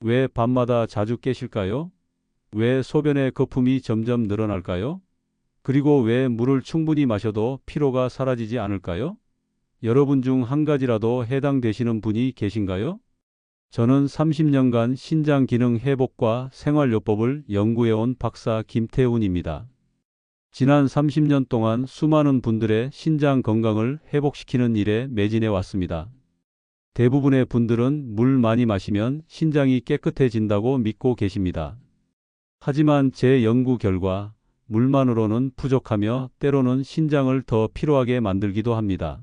왜 밤마다 자주 깨실까요? 왜 소변의 거품이 점점 늘어날까요? 그리고 왜 물을 충분히 마셔도 피로가 사라지지 않을까요? 여러분 중 한 가지라도 해당되시는 분이 계신가요? 저는 30년간 신장 기능 회복과 생활요법을 연구해온 박사 김태훈입니다. 지난 30년 동안 수많은 분들의 신장 건강을 회복시키는 일에 매진해 왔습니다. 대부분의 분들은 물 많이 마시면 신장이 깨끗해진다고 믿고 계십니다. 하지만 제 연구 결과 물만으로는 부족하며 때로는 신장을 더 피로하게 만들기도 합니다.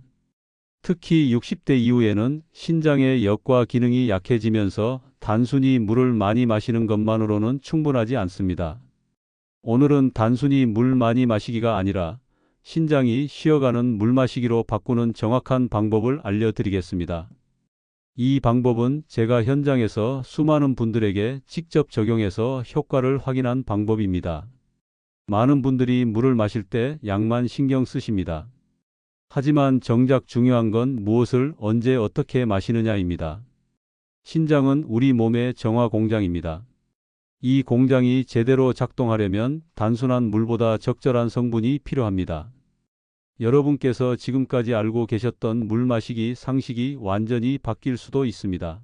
특히 60대 이후에는 신장의 역과 기능이 약해지면서 단순히 물을 많이 마시는 것만으로는 충분하지 않습니다. 오늘은 단순히 물 많이 마시기가 아니라 신장이 쉬어가는 물 마시기로 바꾸는 정확한 방법을 알려드리겠습니다. 이 방법은 제가 현장에서 수많은 분들에게 직접 적용해서 효과를 확인한 방법입니다. 많은 분들이 물을 마실 때 양만 신경 쓰십니다. 하지만 정작 중요한 건 무엇을 언제 어떻게 마시느냐입니다. 신장은 우리 몸의 정화 공장입니다. 이 공장이 제대로 작동하려면 단순한 물보다 적절한 성분이 필요합니다. 여러분께서 지금까지 알고 계셨던 물 마시기 상식이 완전히 바뀔 수도 있습니다.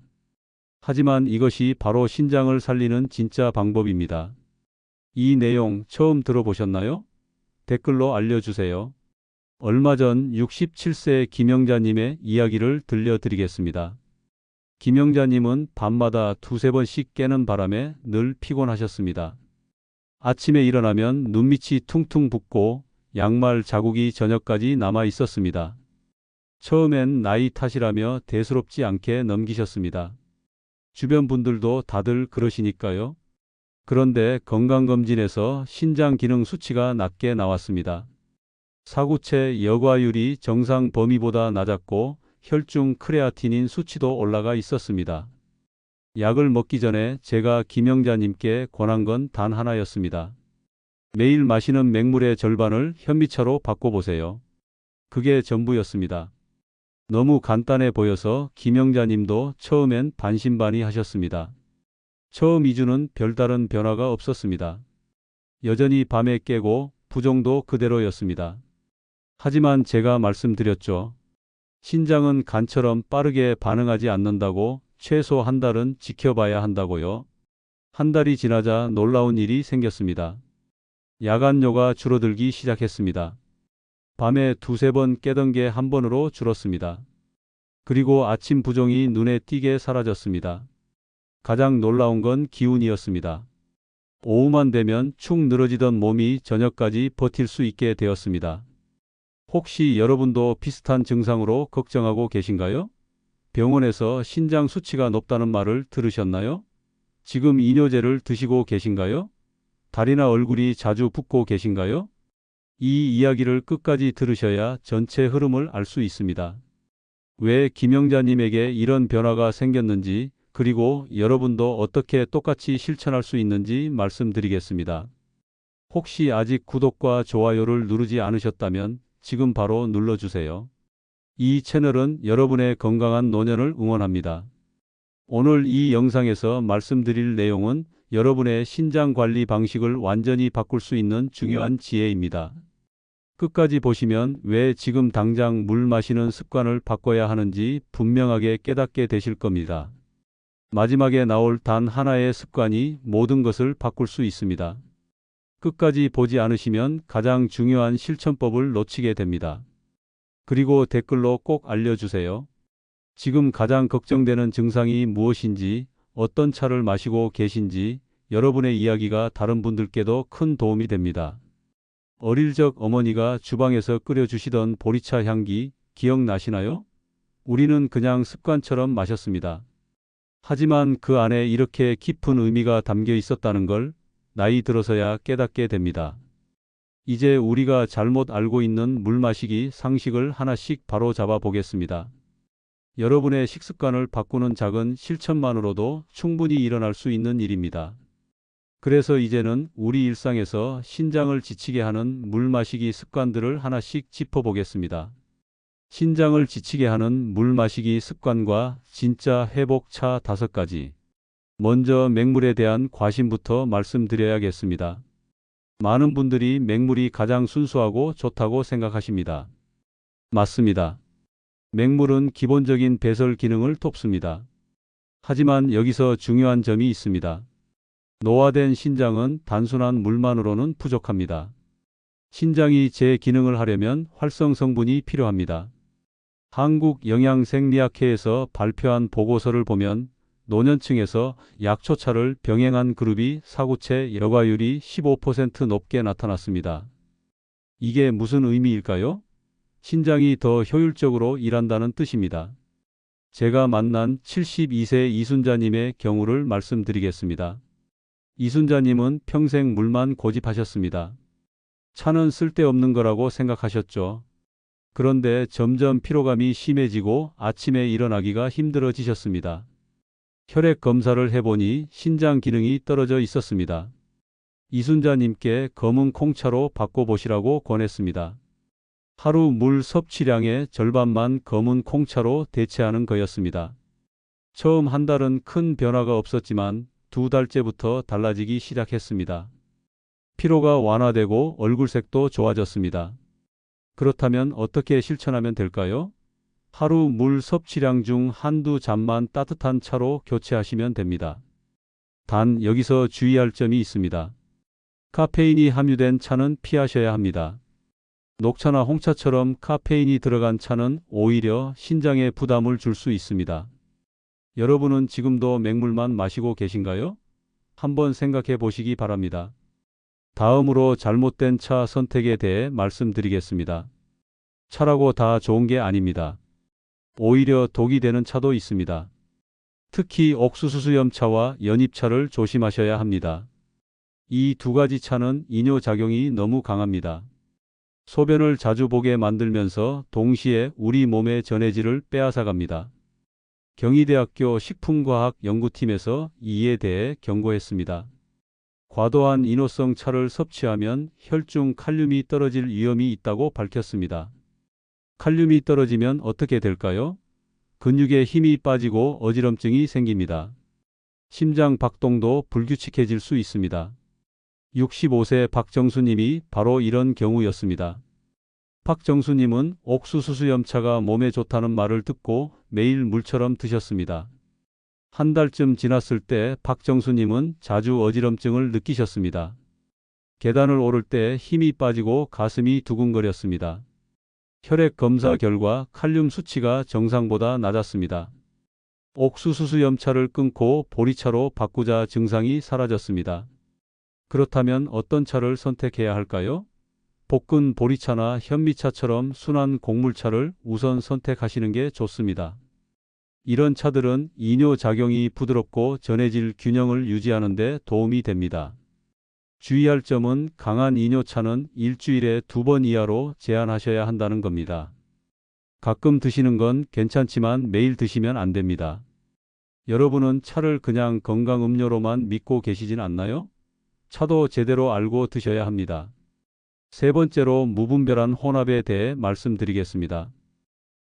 하지만 이것이 바로 신장을 살리는 진짜 방법입니다. 이 내용 처음 들어보셨나요? 댓글로 알려주세요. 얼마 전 67세 김영자님의 이야기를 들려드리겠습니다. 김영자님은 밤마다 두세 번씩 깨는 바람에 늘 피곤하셨습니다. 아침에 일어나면 눈밑이 퉁퉁 붓고 양말 자국이 저녁까지 남아 있었습니다. 처음엔 나이 탓이라며 대수롭지 않게 넘기셨습니다. 주변 분들도 다들 그러시니까요. 그런데 건강검진에서 신장 기능 수치가 낮게 나왔습니다. 사구체 여과율이 정상 범위보다 낮았고 혈중 크레아티닌 수치도 올라가 있었습니다. 약을 먹기 전에 제가 김영자님께 권한 건 단 하나였습니다. 매일 마시는 맹물의 절반을 현미차로 바꿔보세요. 그게 전부였습니다. 너무 간단해 보여서 김영자님도 처음엔 반신반의하셨습니다. 처음 2주는 별다른 변화가 없었습니다. 여전히 밤에 깨고 부종도 그대로였습니다. 하지만 제가 말씀드렸죠. 신장은 간처럼 빠르게 반응하지 않는다고. 최소 한 달은 지켜봐야 한다고요. 한 달이 지나자 놀라운 일이 생겼습니다. 야간뇨가 줄어들기 시작했습니다. 밤에 두세 번 깨던 게 한 번으로 줄었습니다. 그리고 아침 부종이 눈에 띄게 사라졌습니다. 가장 놀라운 건 기운이었습니다. 오후만 되면 축 늘어지던 몸이 저녁까지 버틸 수 있게 되었습니다. 혹시 여러분도 비슷한 증상으로 걱정하고 계신가요? 병원에서 신장 수치가 높다는 말을 들으셨나요? 지금 이뇨제를 드시고 계신가요? 다리나 얼굴이 자주 붓고 계신가요? 이 이야기를 끝까지 들으셔야 전체 흐름을 알 수 있습니다. 왜 김영자님에게 이런 변화가 생겼는지, 그리고 여러분도 어떻게 똑같이 실천할 수 있는지 말씀드리겠습니다. 혹시 아직 구독과 좋아요를 누르지 않으셨다면 지금 바로 눌러주세요. 이 채널은 여러분의 건강한 노년을 응원합니다. 오늘 이 영상에서 말씀드릴 내용은 여러분의 신장 관리 방식을 완전히 바꿀 수 있는 중요한 지혜입니다. 끝까지 보시면 왜 지금 당장 물 마시는 습관을 바꿔야 하는지 분명하게 깨닫게 되실 겁니다. 마지막에 나올 단 하나의 습관이 모든 것을 바꿀 수 있습니다. 끝까지 보지 않으시면 가장 중요한 실천법을 놓치게 됩니다. 그리고 댓글로 꼭 알려주세요. 지금 가장 걱정되는 증상이 무엇인지, 어떤 차를 마시고 계신지, 여러분의 이야기가 다른 분들께도 큰 도움이 됩니다. 어릴 적 어머니가 주방에서 끓여주시던 보리차 향기 기억나시나요? 우리는 그냥 습관처럼 마셨습니다. 하지만 그 안에 이렇게 깊은 의미가 담겨 있었다는 걸 나이 들어서야 깨닫게 됩니다. 이제 우리가 잘못 알고 있는 물 마시기 상식을 하나씩 바로 잡아 보겠습니다. 여러분의 식습관을 바꾸는 작은 실천만으로도 충분히 일어날 수 있는 일입니다. 그래서 이제는 우리 일상에서 신장을 지치게 하는 물 마시기 습관들을 하나씩 짚어보겠습니다. 신장을 지치게 하는 물 마시기 습관과 진짜 회복 차 5가지. 먼저 맹물에 대한 과심부터 말씀드려야겠습니다. 많은 분들이 맹물이 가장 순수하고 좋다고 생각하십니다. 맞습니다. 맹물은 기본적인 배설 기능을 돕습니다. 하지만 여기서 중요한 점이 있습니다. 노화된 신장은 단순한 물만으로는 부족합니다. 신장이 제 기능을 하려면 활성 성분이 필요합니다. 한국영양생리학회에서 발표한 보고서를 보면 노년층에서 약초차를 병행한 그룹이 사구체 여과율이 15% 높게 나타났습니다. 이게 무슨 의미일까요? 신장이 더 효율적으로 일한다는 뜻입니다. 제가 만난 72세 이순자님의 경우를 말씀드리겠습니다. 이순자님은 평생 물만 고집하셨습니다. 차는 쓸데없는 거라고 생각하셨죠. 그런데 점점 피로감이 심해지고 아침에 일어나기가 힘들어지셨습니다. 혈액 검사를 해보니 신장 기능이 떨어져 있었습니다. 이순자님께 검은 콩차로 바꿔보시라고 권했습니다. 하루 물 섭취량의 절반만 검은 콩차로 대체하는 거였습니다. 처음 한 달은 큰 변화가 없었지만 두 달째부터 달라지기 시작했습니다. 피로가 완화되고 얼굴색도 좋아졌습니다. 그렇다면 어떻게 실천하면 될까요? 하루 물 섭취량 중 한두 잔만 따뜻한 차로 교체하시면 됩니다. 단 여기서 주의할 점이 있습니다. 카페인이 함유된 차는 피하셔야 합니다. 녹차나 홍차처럼 카페인이 들어간 차는 오히려 신장에 부담을 줄 수 있습니다. 여러분은 지금도 맹물만 마시고 계신가요? 한번 생각해 보시기 바랍니다. 다음으로 잘못된 차 선택에 대해 말씀드리겠습니다. 차라고 다 좋은 게 아닙니다. 오히려 독이 되는 차도 있습니다. 특히 옥수수수염차와 연잎차를 조심하셔야 합니다. 이 두 가지 차는 이뇨작용이 너무 강합니다. 소변을 자주 보게 만들면서 동시에 우리 몸의 전해질을 빼앗아갑니다. 경희대학교 식품과학연구팀에서 이에 대해 경고했습니다. 과도한 이노성 차를 섭취하면 혈중 칼륨이 떨어질 위험이 있다고 밝혔습니다. 칼륨이 떨어지면 어떻게 될까요? 근육에 힘이 빠지고 어지럼증이 생깁니다. 심장 박동도 불규칙해질 수 있습니다. 65세 박정수님이 바로 이런 경우였습니다. 박정수님은 옥수수수염차가 몸에 좋다는 말을 듣고 매일 물처럼 드셨습니다. 한 달쯤 지났을 때 박정수님은 자주 어지럼증을 느끼셨습니다. 계단을 오를 때 힘이 빠지고 가슴이 두근거렸습니다. 혈액 검사 결과 칼륨 수치가 정상보다 낮았습니다. 옥수수수염차를 끊고 보리차로 바꾸자 증상이 사라졌습니다. 그렇다면 어떤 차를 선택해야 할까요? 볶은 보리차나 현미차처럼 순한 곡물차를 우선 선택하시는 게 좋습니다. 이런 차들은 이뇨작용이 부드럽고 전해질 균형을 유지하는 데 도움이 됩니다. 주의할 점은 강한 이뇨차는 일주일에 2번 이하로 제한하셔야 한다는 겁니다. 가끔 드시는 건 괜찮지만 매일 드시면 안 됩니다. 여러분은 차를 그냥 건강음료로만 믿고 계시진 않나요? 차도 제대로 알고 드셔야 합니다. 세 번째로 무분별한 혼합에 대해 말씀드리겠습니다.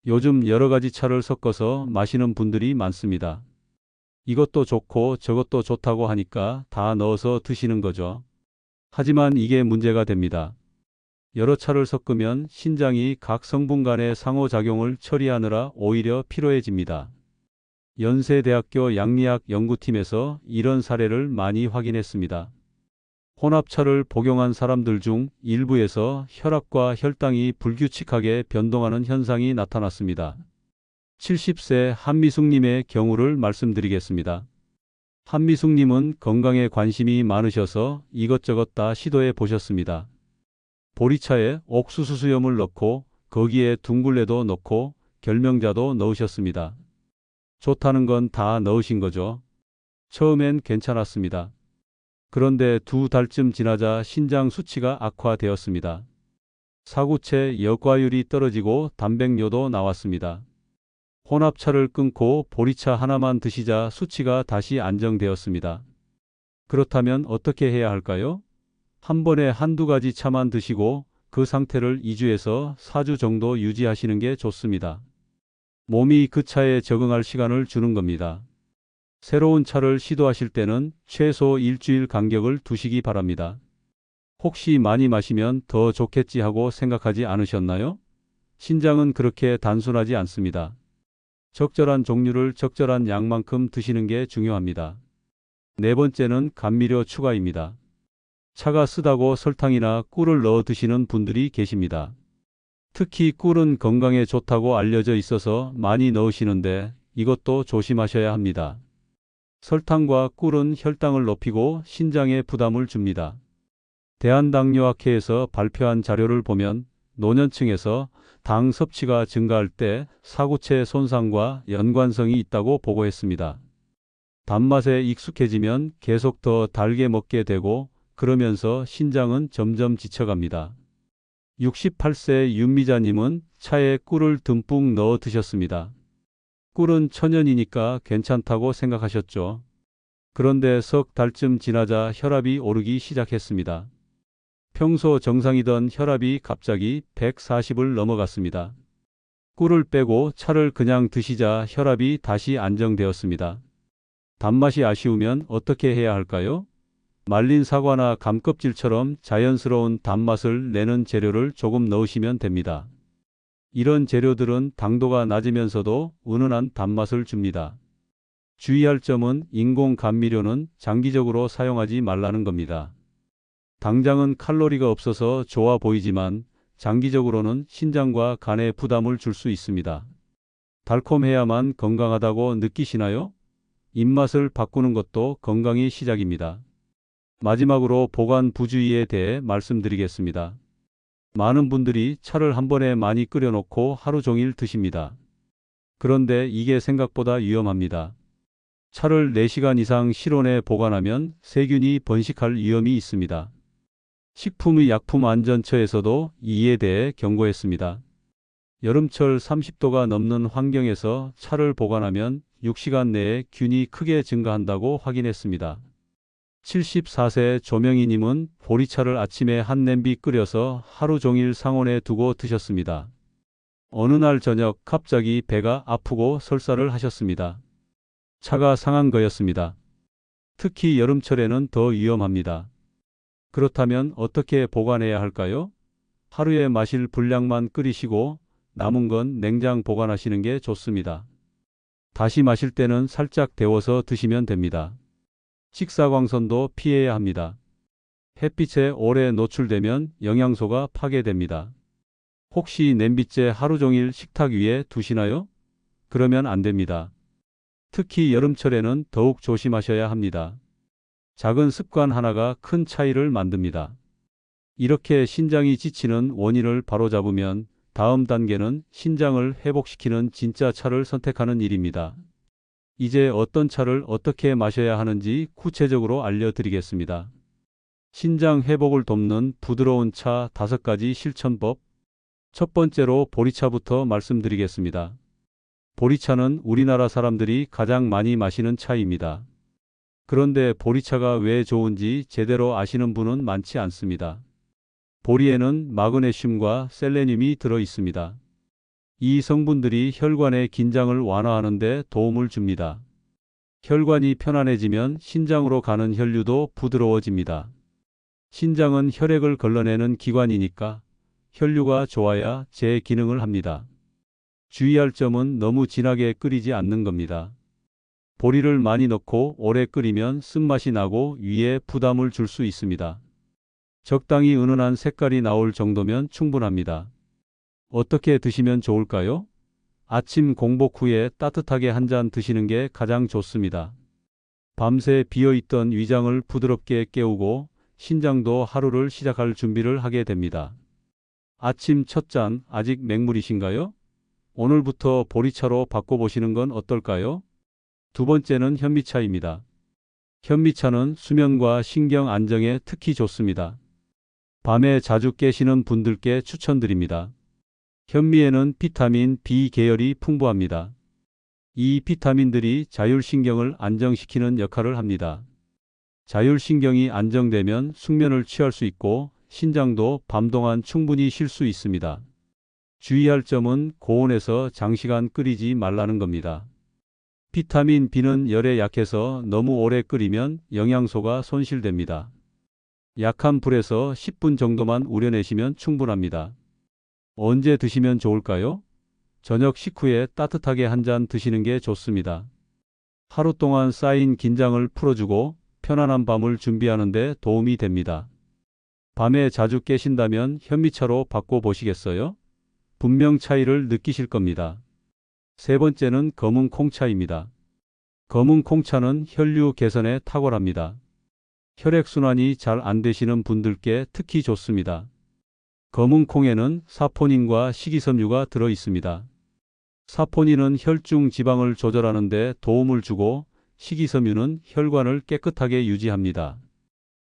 요즘 여러 가지 차를 섞어서 마시는 분들이 많습니다. 이것도 좋고 저것도 좋다고 하니까 다 넣어서 드시는 거죠. 하지만 이게 문제가 됩니다. 여러 차를 섞으면 신장이 각 성분 간의 상호작용을 처리하느라 오히려 피로해집니다. 연세대학교 양리학 연구팀에서 이런 사례를 많이 확인했습니다. 혼합차를 복용한 사람들 중 일부에서 혈압과 혈당이 불규칙하게 변동하는 현상이 나타났습니다. 70세 한미숙님의 경우를 말씀드리겠습니다. 한미숙님은 건강에 관심이 많으셔서 이것저것 다 시도해 보셨습니다. 보리차에 옥수수수염을 넣고 거기에 둥글레도 넣고 결명자도 넣으셨습니다. 좋다는 건 다 넣으신 거죠. 처음엔 괜찮았습니다. 그런데 두 달쯤 지나자 신장 수치가 악화되었습니다. 사구체 역과율이 떨어지고 단백뇨도 나왔습니다. 혼합차를 끊고 보리차 하나만 드시자 수치가 다시 안정되었습니다. 그렇다면 어떻게 해야 할까요? 한 번에 한두 가지 차만 드시고 그 상태를 2주에서 4주 정도 유지하시는 게 좋습니다. 몸이 그 차에 적응할 시간을 주는 겁니다. 새로운 차를 시도하실 때는 최소 일주일 간격을 두시기 바랍니다. 혹시 많이 마시면 더 좋겠지 하고 생각하지 않으셨나요? 신장은 그렇게 단순하지 않습니다. 적절한 종류를 적절한 양만큼 드시는 게 중요합니다. 네 번째는 감미료 추가입니다. 차가 쓰다고 설탕이나 꿀을 넣어 드시는 분들이 계십니다. 특히 꿀은 건강에 좋다고 알려져 있어서 많이 넣으시는데 이것도 조심하셔야 합니다. 설탕과 꿀은 혈당을 높이고 신장에 부담을 줍니다. 대한당뇨학회에서 발표한 자료를 보면 노년층에서 당 섭취가 증가할 때 사구체 손상과 연관성이 있다고 보고했습니다. 단맛에 익숙해지면 계속 더 달게 먹게 되고 그러면서 신장은 점점 지쳐갑니다. 68세 윤미자님은 차에 꿀을 듬뿍 넣어 드셨습니다. 꿀은 천연이니까 괜찮다고 생각하셨죠. 그런데 석 달쯤 지나자 혈압이 오르기 시작했습니다. 평소 정상이던 혈압이 갑자기 140을 넘어갔습니다. 꿀을 빼고 차를 그냥 드시자 혈압이 다시 안정되었습니다. 단맛이 아쉬우면 어떻게 해야 할까요? 말린 사과나 감껍질처럼 자연스러운 단맛을 내는 재료를 조금 넣으시면 됩니다. 이런 재료들은 당도가 낮으면서도 은은한 단맛을 줍니다. 주의할 점은 인공 감미료는 장기적으로 사용하지 말라는 겁니다. 당장은 칼로리가 없어서 좋아 보이지만 장기적으로는 신장과 간에 부담을 줄 수 있습니다. 달콤해야만 건강하다고 느끼시나요? 입맛을 바꾸는 것도 건강의 시작입니다. 마지막으로 보관 부주의에 대해 말씀드리겠습니다. 많은 분들이 차를 한 번에 많이 끓여놓고 하루 종일 드십니다. 그런데 이게 생각보다 위험합니다. 차를 4시간 이상 실온에 보관하면 세균이 번식할 위험이 있습니다. 식품의약품안전처에서도 이에 대해 경고했습니다. 여름철 30도가 넘는 환경에서 차를 보관하면 6시간 내에 균이 크게 증가한다고 확인했습니다. 74세 조명희님은 보리차를 아침에 한 냄비 끓여서 하루 종일 상온에 두고 드셨습니다. 어느 날 저녁 갑자기 배가 아프고 설사를 하셨습니다. 차가 상한 거였습니다. 특히 여름철에는 더 위험합니다. 그렇다면 어떻게 보관해야 할까요? 하루에 마실 분량만 끓이시고 남은 건 냉장 보관하시는 게 좋습니다. 다시 마실 때는 살짝 데워서 드시면 됩니다. 직사광선도 피해야 합니다. 햇빛에 오래 노출되면 영양소가 파괴됩니다. 혹시 냄비째 하루 종일 식탁 위에 두시나요? 그러면 안 됩니다. 특히 여름철에는 더욱 조심하셔야 합니다. 작은 습관 하나가 큰 차이를 만듭니다. 이렇게 신장이 지치는 원인을 바로잡으면 다음 단계는 신장을 회복시키는 진짜 차를 선택하는 일입니다. 이제 어떤 차를 어떻게 마셔야 하는지 구체적으로 알려드리겠습니다. 신장 회복을 돕는 부드러운 차 5가지 실천법. 첫 번째로 보리차부터 말씀드리겠습니다. 보리차는 우리나라 사람들이 가장 많이 마시는 차입니다. 그런데 보리차가 왜 좋은지 제대로 아시는 분은 많지 않습니다. 보리에는 마그네슘과 셀레늄이 들어 있습니다. 이 성분들이 혈관의 긴장을 완화하는 데 도움을 줍니다. 혈관이 편안해지면 신장으로 가는 혈류도 부드러워집니다. 신장은 혈액을 걸러내는 기관이니까 혈류가 좋아야 제 기능을 합니다. 주의할 점은 너무 진하게 끓이지 않는 겁니다. 보리를 많이 넣고 오래 끓이면 쓴맛이 나고 위에 부담을 줄 수 있습니다. 적당히 은은한 색깔이 나올 정도면 충분합니다. 어떻게 드시면 좋을까요? 아침 공복 후에 따뜻하게 한 잔 드시는 게 가장 좋습니다. 밤새 비어있던 위장을 부드럽게 깨우고 신장도 하루를 시작할 준비를 하게 됩니다. 아침 첫 잔 아직 맹물이신가요? 오늘부터 보리차로 바꿔보시는 건 어떨까요? 두 번째는 현미차입니다. 현미차는 수면과 신경 안정에 특히 좋습니다. 밤에 자주 깨시는 분들께 추천드립니다. 현미에는 비타민 B 계열이 풍부합니다. 이 비타민들이 자율신경을 안정시키는 역할을 합니다. 자율신경이 안정되면 숙면을 취할 수 있고 신장도 밤 동안 충분히 쉴 수 있습니다. 주의할 점은 고온에서 장시간 끓이지 말라는 겁니다. 비타민 B는 열에 약해서 너무 오래 끓이면 영양소가 손실됩니다. 약한 불에서 10분 정도만 우려내시면 충분합니다. 언제 드시면 좋을까요? 저녁 식후에 따뜻하게 한 잔 드시는 게 좋습니다. 하루 동안 쌓인 긴장을 풀어주고 편안한 밤을 준비하는 데 도움이 됩니다. 밤에 자주 깨신다면 현미차로 바꿔보시겠어요? 분명 차이를 느끼실 겁니다. 세 번째는 검은 콩차입니다. 검은 콩차는 혈류 개선에 탁월합니다. 혈액순환이 잘 안 되시는 분들께 특히 좋습니다. 검은 콩에는 사포닌과 식이섬유가 들어 있습니다. 사포닌은 혈중 지방을 조절하는 데 도움을 주고 식이섬유는 혈관을 깨끗하게 유지합니다.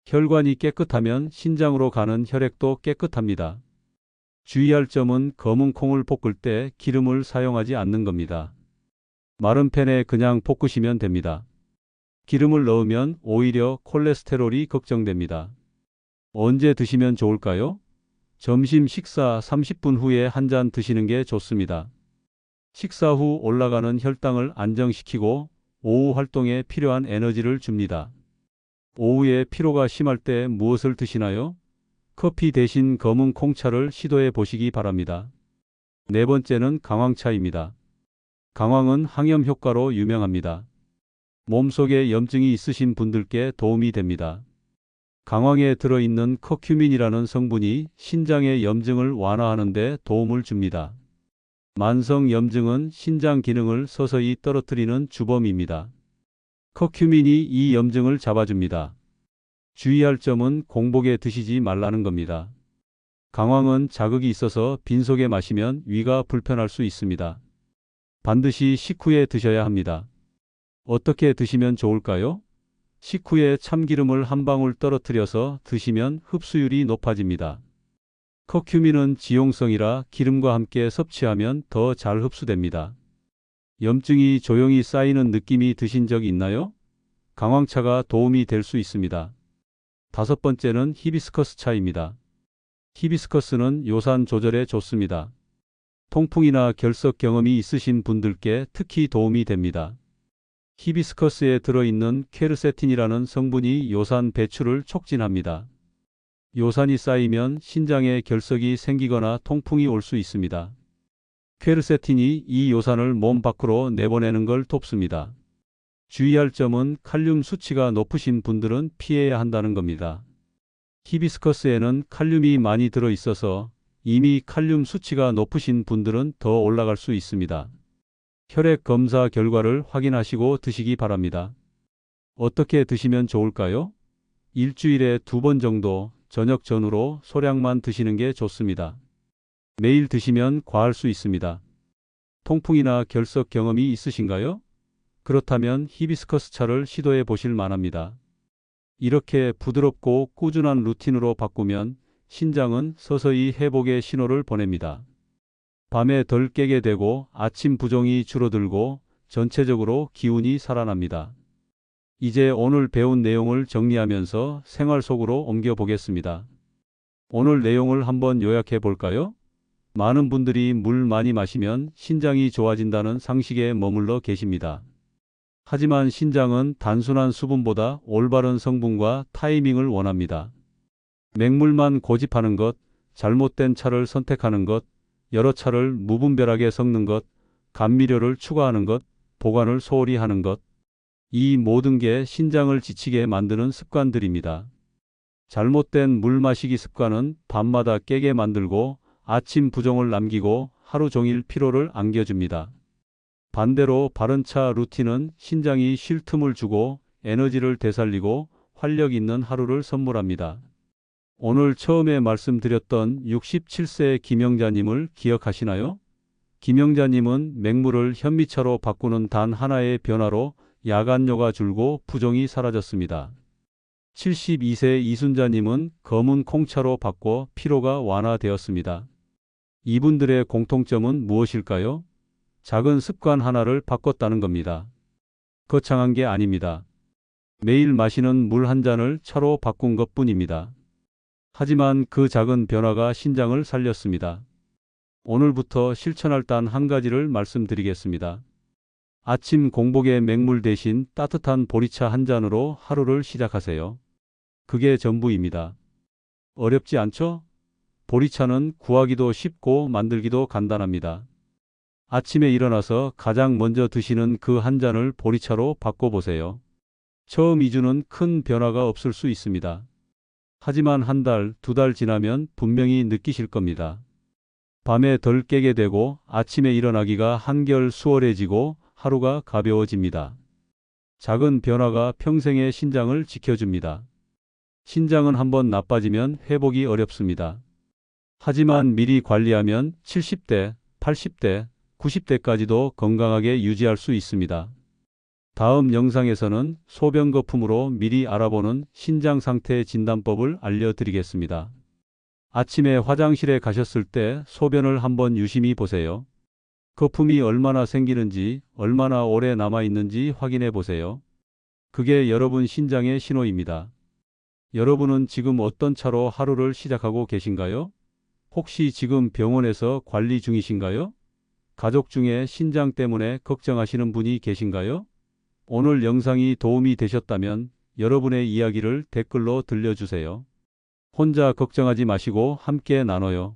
혈관이 깨끗하면 신장으로 가는 혈액도 깨끗합니다. 주의할 점은 검은 콩을 볶을 때 기름을 사용하지 않는 겁니다. 마른 팬에 그냥 볶으시면 됩니다. 기름을 넣으면 오히려 콜레스테롤이 걱정됩니다. 언제 드시면 좋을까요? 점심 식사 30분 후에 한 잔 드시는 게 좋습니다. 식사 후 올라가는 혈당을 안정시키고 오후 활동에 필요한 에너지를 줍니다. 오후에 피로가 심할 때 무엇을 드시나요? 커피 대신 검은 콩차를 시도해 보시기 바랍니다. 네 번째는 강황차입니다. 강황은 항염 효과로 유명합니다. 몸속에 염증이 있으신 분들께 도움이 됩니다. 강황에 들어있는 커큐민이라는 성분이 신장의 염증을 완화하는 데 도움을 줍니다. 만성 염증은 신장 기능을 서서히 떨어뜨리는 주범입니다. 커큐민이 이 염증을 잡아줍니다. 주의할 점은 공복에 드시지 말라는 겁니다. 강황은 자극이 있어서 빈속에 마시면 위가 불편할 수 있습니다. 반드시 식후에 드셔야 합니다. 어떻게 드시면 좋을까요? 식후에 참기름을 한 방울 떨어뜨려서 드시면 흡수율이 높아집니다. 커큐민은 지용성이라 기름과 함께 섭취하면 더 잘 흡수됩니다. 염증이 조용히 쌓이는 느낌이 드신 적 있나요? 강황차가 도움이 될 수 있습니다. 다섯 번째는 히비스커스 차입니다. 히비스커스는 요산 조절에 좋습니다. 통풍이나 결석 경험이 있으신 분들께 특히 도움이 됩니다. 히비스커스에 들어있는 퀘르세틴이라는 성분이 요산 배출을 촉진합니다. 요산이 쌓이면 신장에 결석이 생기거나 통풍이 올 수 있습니다. 퀘르세틴이 이 요산을 몸 밖으로 내보내는 걸 돕습니다. 주의할 점은 칼륨 수치가 높으신 분들은 피해야 한다는 겁니다. 히비스커스에는 칼륨이 많이 들어 있어서 이미 칼륨 수치가 높으신 분들은 더 올라갈 수 있습니다. 혈액 검사 결과를 확인하시고 드시기 바랍니다. 어떻게 드시면 좋을까요? 일주일에 2번 정도 저녁 전후로 소량만 드시는 게 좋습니다. 매일 드시면 과할 수 있습니다. 통풍이나 결석 경험이 있으신가요? 그렇다면 히비스커스 차를 시도해 보실 만합니다. 이렇게 부드럽고 꾸준한 루틴으로 바꾸면 신장은 서서히 회복의 신호를 보냅니다. 밤에 덜 깨게 되고 아침 부종이 줄어들고 전체적으로 기운이 살아납니다. 이제 오늘 배운 내용을 정리하면서 생활 속으로 옮겨 보겠습니다. 오늘 내용을 한번 요약해 볼까요? 많은 분들이 물 많이 마시면 신장이 좋아진다는 상식에 머물러 계십니다. 하지만 신장은 단순한 수분보다 올바른 성분과 타이밍을 원합니다. 맹물만 고집하는 것, 잘못된 차를 선택하는 것, 여러 차를 무분별하게 섞는 것, 감미료를 추가하는 것, 보관을 소홀히 하는 것, 이 모든 게 신장을 지치게 만드는 습관들입니다. 잘못된 물 마시기 습관은 밤마다 깨게 만들고 아침 부종을 남기고 하루 종일 피로를 안겨줍니다. 반대로 바른 차 루틴은 신장이 쉴 틈을 주고 에너지를 되살리고 활력 있는 하루를 선물합니다. 오늘 처음에 말씀드렸던 67세 김영자님을 기억하시나요? 김영자님은 맹물을 현미차로 바꾸는 단 하나의 변화로 야간뇨가 줄고 부종이 사라졌습니다. 72세 이순자님은 검은 콩차로 바꿔 피로가 완화되었습니다. 이분들의 공통점은 무엇일까요? 작은 습관 하나를 바꿨다는 겁니다. 거창한 게 아닙니다. 매일 마시는 물 한 잔을 차로 바꾼 것뿐입니다. 하지만 그 작은 변화가 신장을 살렸습니다. 오늘부터 실천할 단 한 가지를 말씀드리겠습니다. 아침 공복에 맹물 대신 따뜻한 보리차 한 잔으로 하루를 시작하세요. 그게 전부입니다. 어렵지 않죠? 보리차는 구하기도 쉽고 만들기도 간단합니다. 아침에 일어나서 가장 먼저 드시는 그 한 잔을 보리차로 바꿔보세요. 처음 2주는 큰 변화가 없을 수 있습니다. 하지만 한 달, 2달 지나면 분명히 느끼실 겁니다. 밤에 덜 깨게 되고 아침에 일어나기가 한결 수월해지고 하루가 가벼워집니다. 작은 변화가 평생의 신장을 지켜줍니다. 신장은 한번 나빠지면 회복이 어렵습니다. 하지만 미리 관리하면 70대, 80대, 90대까지도 건강하게 유지할 수 있습니다. 다음 영상에서는 소변 거품으로 미리 알아보는 신장 상태 진단법을 알려드리겠습니다. 아침에 화장실에 가셨을 때 소변을 한번 유심히 보세요. 거품이 얼마나 생기는지, 얼마나 오래 남아 있는지 확인해 보세요. 그게 여러분 신장의 신호입니다. 여러분은 지금 어떤 차로 하루를 시작하고 계신가요? 혹시 지금 병원에서 관리 중이신가요? 가족 중에 신장 때문에 걱정하시는 분이 계신가요? 오늘 영상이 도움이 되셨다면 여러분의 이야기를 댓글로 들려주세요. 혼자 걱정하지 마시고 함께 나눠요.